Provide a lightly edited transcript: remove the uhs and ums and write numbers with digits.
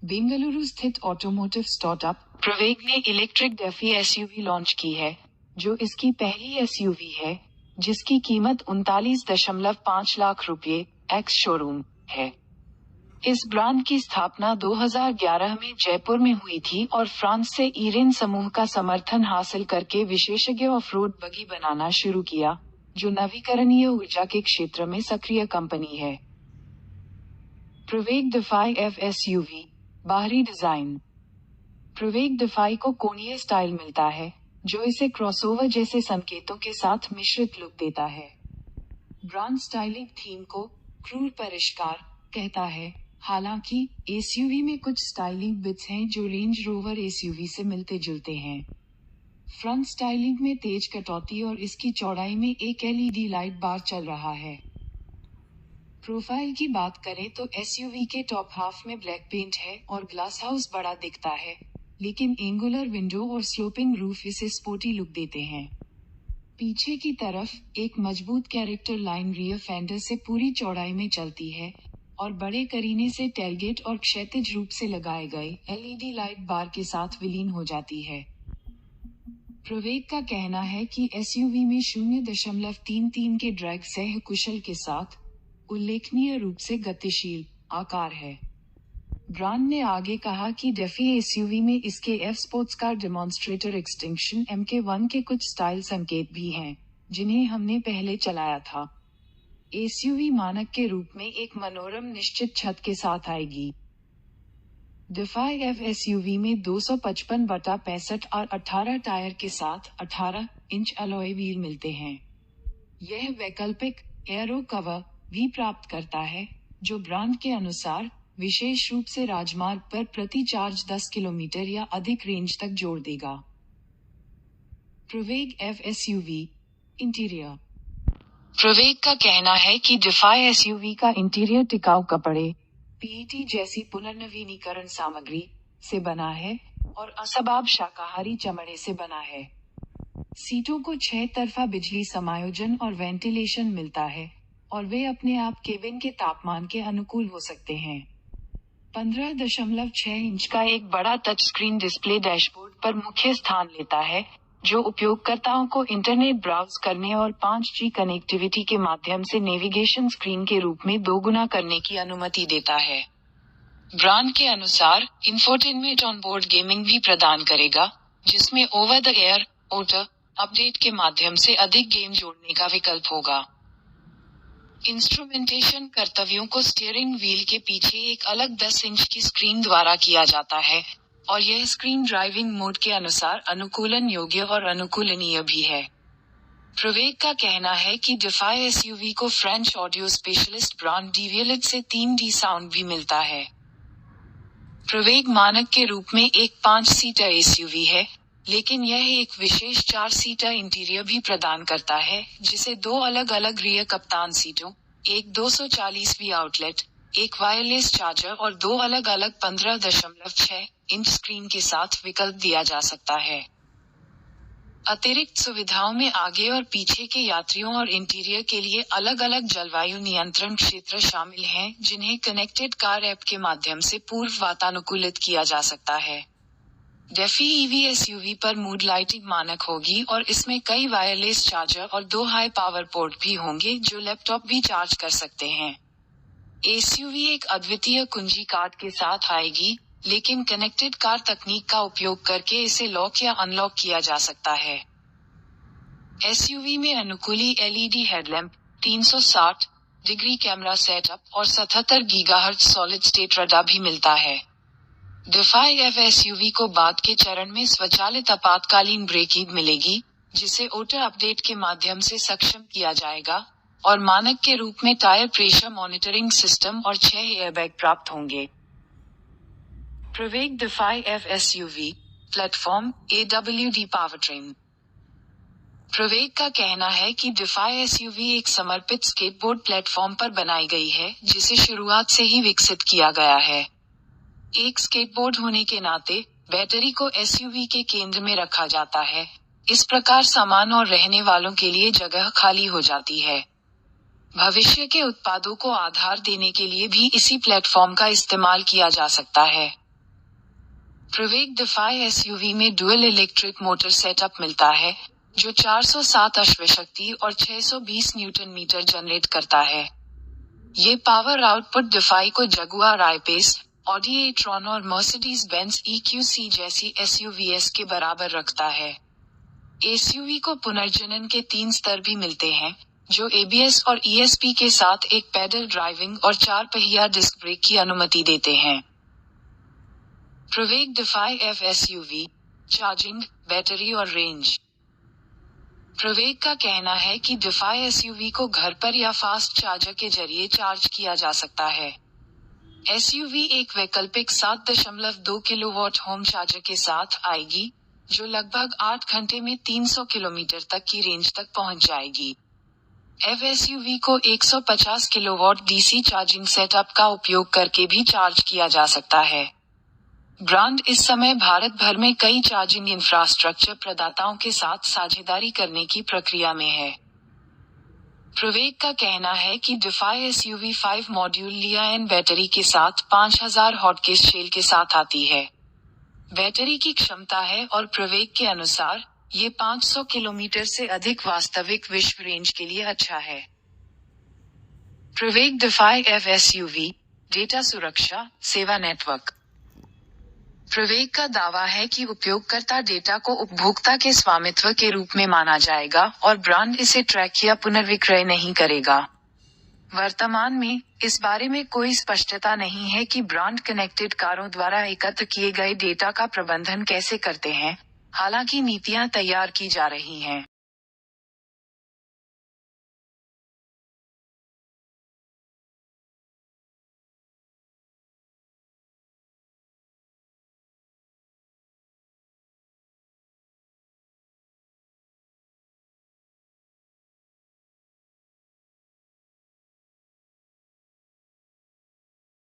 बेंगलुरु स्थित automotive startup प्रवेग ने electric DeFi SUV launch की है, जो इसकी पहली एसयूवी है, जिसकी कीमत 39.5 लाख रुपये एक्स शोरूम है। इस ब्रांड की स्थापना 2011 में जयपुर में हुई थी और फ्रांस से इरेन समूह का समर्थन हासिल करके विशेषज्ञ ऑफ रोड बगी बनाना शुरू किया, जो नवीकरणीय ऊर्जा के क्षेत्र में सक्रिय कंपनी है। प्रवेग डिफाई एफ एसयूवी बाहरी डिजाइन। प्रवेग डिफाई को कोणीय स्टाइल मिलता है, जो इसे क्रॉसओवर जैसे संकेतों के साथ मिश्रित लुक देता है। ब्रांड स्टाइलिंग थीम को क्रूर परिष्कार कहता है। हालांकि एसयूवी में कुछ स्टाइलिंग बिट्स हैं जो रेंज रोवर एसयूवी से मिलते जुलते हैं। फ्रंट स्टाइलिंग में तेज कटौती और इसकी चौड़ाई में एक एलईडी लाइट बार चल रहा है। प्रोफाइल की बात करें तो एसयूवी के टॉप हाफ में ब्लैक पेंट है और ग्लास हाउस बड़ा दिखता है, लेकिन एंगुलर विंडो और स्लोपिंग रूफ इसे स्पोर्टी लुक देते हैं। पीछे की तरफ एक मजबूत कैरेक्टर लाइन रियर फेंडर से पूरी चौड़ाई में चलती है और बड़े करीने से टेलगेट और क्षैतिज रूप से लगाए गए एलईडी लाइट बार के साथ विलीन हो जाती है। प्रवेग का कहना है कि एसयूवी में 0.33 के ड्रैग सह कुशल के साथ उल्लेखनीय रूप से गतिशील आकार है। ब्रांड ने आगे कहा कि डेफी एसयूवी में इसके F sports car demonstrator extinction MK1 के कुछ स्टाइल संकेत भी हैं, जिन्हें हमने पहले चलाया था। एसयूवी मानक के रूप में एक मनोरम निश्चित छत के साथ आएगी। डिफाई एफ एसयूवी में 255/65 और 18 टायर के साथ 18 इंच अलॉय व्हील मिलते हैं। यह वैकल्पिक एयरो कवर भी प्राप्त करता है, जो ब्रांड के अनुसार विशेष रूप से राजमार्ग पर प्रति चार्ज 10 किलोमीटर या अधिक रेंज तक जोड़ देगा। प्रवेग एफ एसयूवी इंटीरियर। प्रवेग का कहना है कि डिफाई एसयूवी का इंटीरियर टिकाऊ कपड़े पीईटी जैसी पुनर्नवीनीकरण सामग्री से बना है और असबाब शाकाहारी चमड़े से बना है। सीटों को 6 तरफा बिजली समायोजन और वेंटिलेशन मिलता है और वे अपने आप केबिन के तापमान के अनुकूल हो सकते हैं। 15.6 इंच का एक बड़ा टच स्क्रीन डिस्प्ले डैशबोर्ड पर मुख्य स्थान लेता है, जो उपयोगकर्ताओं को इंटरनेट ब्राउज करने और 5G कनेक्टिविटी के माध्यम से नेविगेशन स्क्रीन के रूप में दोगुना करने की अनुमति देता है। ब्रांड के अनुसार इंफोटेनमेंट ऑनबोर्ड गेमिंग भी प्रदान करेगा, जिसमें ओवर द एयर ओटर अपडेट के माध्यम से अधिक गेम जोड़ने का विकल्प होगा। इंस्ट्रूमेंटेशन कर्तव्यों को स्टीयरिंग व्हील के पीछे एक अलग 10 इंच की स्क्रीन द्वारा किया जाता है और यह स्क्रीन ड्राइविंग मोड के अनुसार अनुकूलन योग्य और अनुकूलनीय भी है। प्रवेग का कहना है कि डिफाई एसयूवी को फ्रेंच ऑडियो स्पेशलिस्ट ब्रांड डीवीएलएच से 3D साउंड भी मिलता है। प्रवेग मानक के रूप में एक 5 सीटर एसयूवी है, लेकिन यह एक विशेष 4 सीटर इंटीरियर भी प्रदान करता है, जिसे 2 अलग-अलग रियर कप्तान सीटों, एक 240V आउटलेट, एक वायरलेस चार्जर और 2 अलग-अलग 15.6 इंच स्क्रीन के साथ विकल्प दिया जा सकता है। अतिरिक्त सुविधाओं में आगे और पीछे के यात्रियों और इंटीरियर के लिए अलग-अलग जलवायु नियंत्रण क्षेत्र शामिल हैं, जिन्हें कनेक्टेड कार ऐप के माध्यम से पूर्व वातानुकूलित किया जा सकता है। डेफी ईवी एसयूवी पर मूड लाइटिंग मानक होगी और इसमें कई वायरलेस चार्जर और 2 हाई पावर पोर्ट भी होंगे, जो लैपटॉप भी चार्ज कर सकते हैं। एसयूवी एक अद्वितीय कुंजी कार्ड के साथ आएगी, लेकिन कनेक्टेड कार तकनीक का उपयोग करके इसे लॉक या अनलॉक किया जा सकता है। एसयूवी में अनुकूली LED headlamp, 360 degree camera setup और 77 गीगाहर्ट्ज सॉलिड स्टेट रडार भी मिलता है। डिफाई एफ एसयूवी को बाद के चरण में स्वचालित आपातकालीन ब्रेकिंग मिलेगी, जिसे ओटर अपडेट के माध्यम से सक्षम किया जाएगा, और मानक के रूप में टायर प्रेशर मॉनिटरिंग सिस्टम और 6 एयरबैग प्राप्त होंगे। Pravaig defy F SUV platform AWD powertrain. Pravaig का कहना है कि डिफाई एसयूवी एक समर्पित स्केटबोर्ड प्लेटफॉर्म पर बनाई गई है, जिसे शुरुआत से ही विकसित किया गया है। एक स्केटबोर्ड होने के नाते बैटरी को एसयूवी के केंद्र में रखा जाता है। इस प्रकार सामान और रहने वालों के लिए जगह खाली हो जाती है। भविष्य के उत्पादों को आधार देने के लिए भी इसी प्लेटफॉर्म का इस्तेमाल किया जा सकता है। प्रवेग डिफाई एसयूवी में डुअल इलेक्ट्रिक मोटर सेटअप मिलता है, जो 407 अश्वशक्ति और 620 न्यूटन मीटर जनरेट करता है। ये पावर आउटपुट डिफाई को जगुआर आई-पेस, ऑडी ए-ट्रॉन और मर्सिडीज बेंज EQC जैसी एसयूवीएस के बराबर रखता है। एसयूवी को पुनर्जनन के 3 स्तर भी मिलते हैं, जो ABS और ESP के साथ एक पैडल ड्राइविंग और 4 पहिया डिस्क ब्रेक की अनुमति देते हैं। Pravaig defy F SUV, charging, battery और रेंज। प्रवेग का कहना है कि डिफाई एसयूवी को घर पर या फास्ट चार्जर के जरिए चार्ज किया जा सकता है। एसयूवी एक वैकल्पिक 7.2 किलोवाट होम चार्जर के साथ आएगी, जो लगभग 8 घंटे में 300 किलोमीटर तक की रेंज तक पहुंच जाएगी। F एसयूवी को 150 किलोवाट DC चार्जिंग सेटअप का उपयोग करके भी चार्ज किया जा सकता है। ब्रांड इस समय भारत भर में कई चार्जिंग इंफ्रास्ट्रक्चर प्रदाताओं के साथ साझेदारी करने की प्रक्रिया में है। प्रवेग का कहना है कि Defy SUV 5 module lithium battery के साथ 5000 हॉटकेस शेल के साथ आती है। बैटरी की क्षमता है और प्रवेग के अनुसार, ये 500 किलोमीटर से अधिक वास्तविक विश्व रेंज के लिए अच्छा है। प्रवेग डिफाई F एसयूवी, डेटा सुरक्षा, सेवा नेटवर्क। प्रवेग का दावा है कि उपयोगकर्ता डेटा को उपभोक्ता के स्वामित्व के रूप में माना जाएगा और ब्रांड इसे ट्रैक या पुनर्विक्रय नहीं करेगा। वर्तमान में, इस बारे में कोई स्पष्टता नहीं है कि ब्रांड कनेक्टेड कारों द्वारा एकत्र किए गए डेटा का प्रबंधन कैसे करते हैं, हालांकि नीतियां तैयार की जा रही हैं।